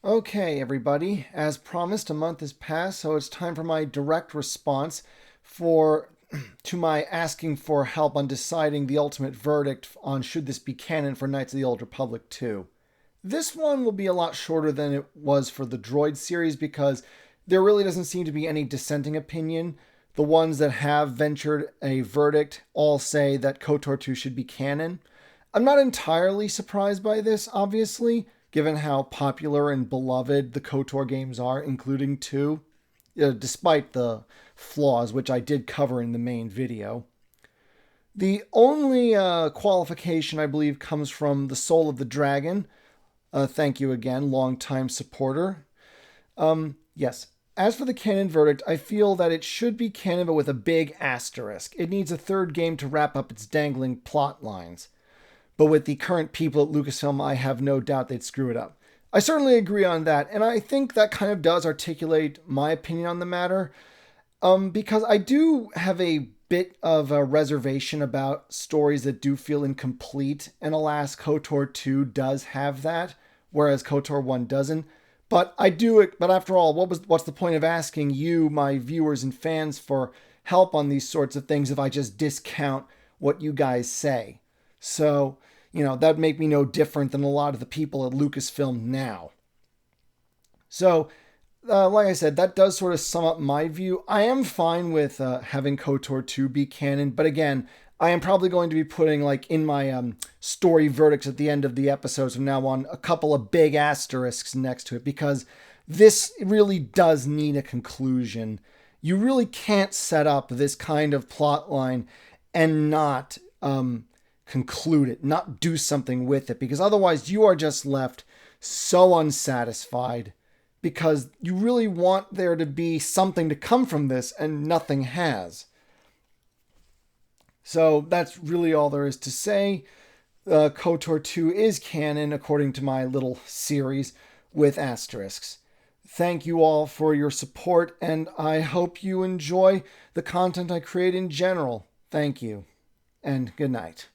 Okay, everybody. As promised, a month has passed, so it's time for my direct response for to my asking for help on deciding the ultimate verdict on should this be canon for Knights of the Old Republic 2. This one will be a lot shorter than it was for the Droid series because there really doesn't seem to be any dissenting opinion. The ones that have ventured a verdict all say that KOTOR 2 should be canon. I'm not entirely surprised by this, obviously, given how popular and beloved the KOTOR games are, including 2, despite the flaws, which I did cover in the main video. The only qualification, I believe, comes from the Soul of the Dragon. Thank you again, longtime supporter. Yes. As for the canon verdict, I feel that it should be canon, but with a big asterisk. It needs a third game to wrap up its dangling plot lines. But with the current people at Lucasfilm, I have no doubt they'd screw it up. I certainly agree on that, and I think that kind of does articulate my opinion on the matter, because I do have a bit of a reservation about stories that do feel incomplete, and alas, KOTOR 2 does have that, whereas KOTOR 1 doesn't. But after all, what's the point of asking you, my viewers and fans, for help on these sorts of things if I just discount what you guys say? So, that'd make me no different than a lot of the people at Lucasfilm now. So, like I said, that does sort of sum up my view. I am fine with having KOTOR 2 be canon, but again, I am probably going to be putting, like, in my story verdicts at the end of the episodes from now on, a couple of big asterisks next to it, because this really does need a conclusion. You really can't set up this kind of plot line and not conclude it, not do something with it, because otherwise you are just left so unsatisfied because you really want there to be something to come from this and nothing has. So that's really all there is to say. KOTOR 2 is canon according to my little series with asterisks. Thank you all for your support, and I hope you enjoy the content I create in general. Thank you, and good night.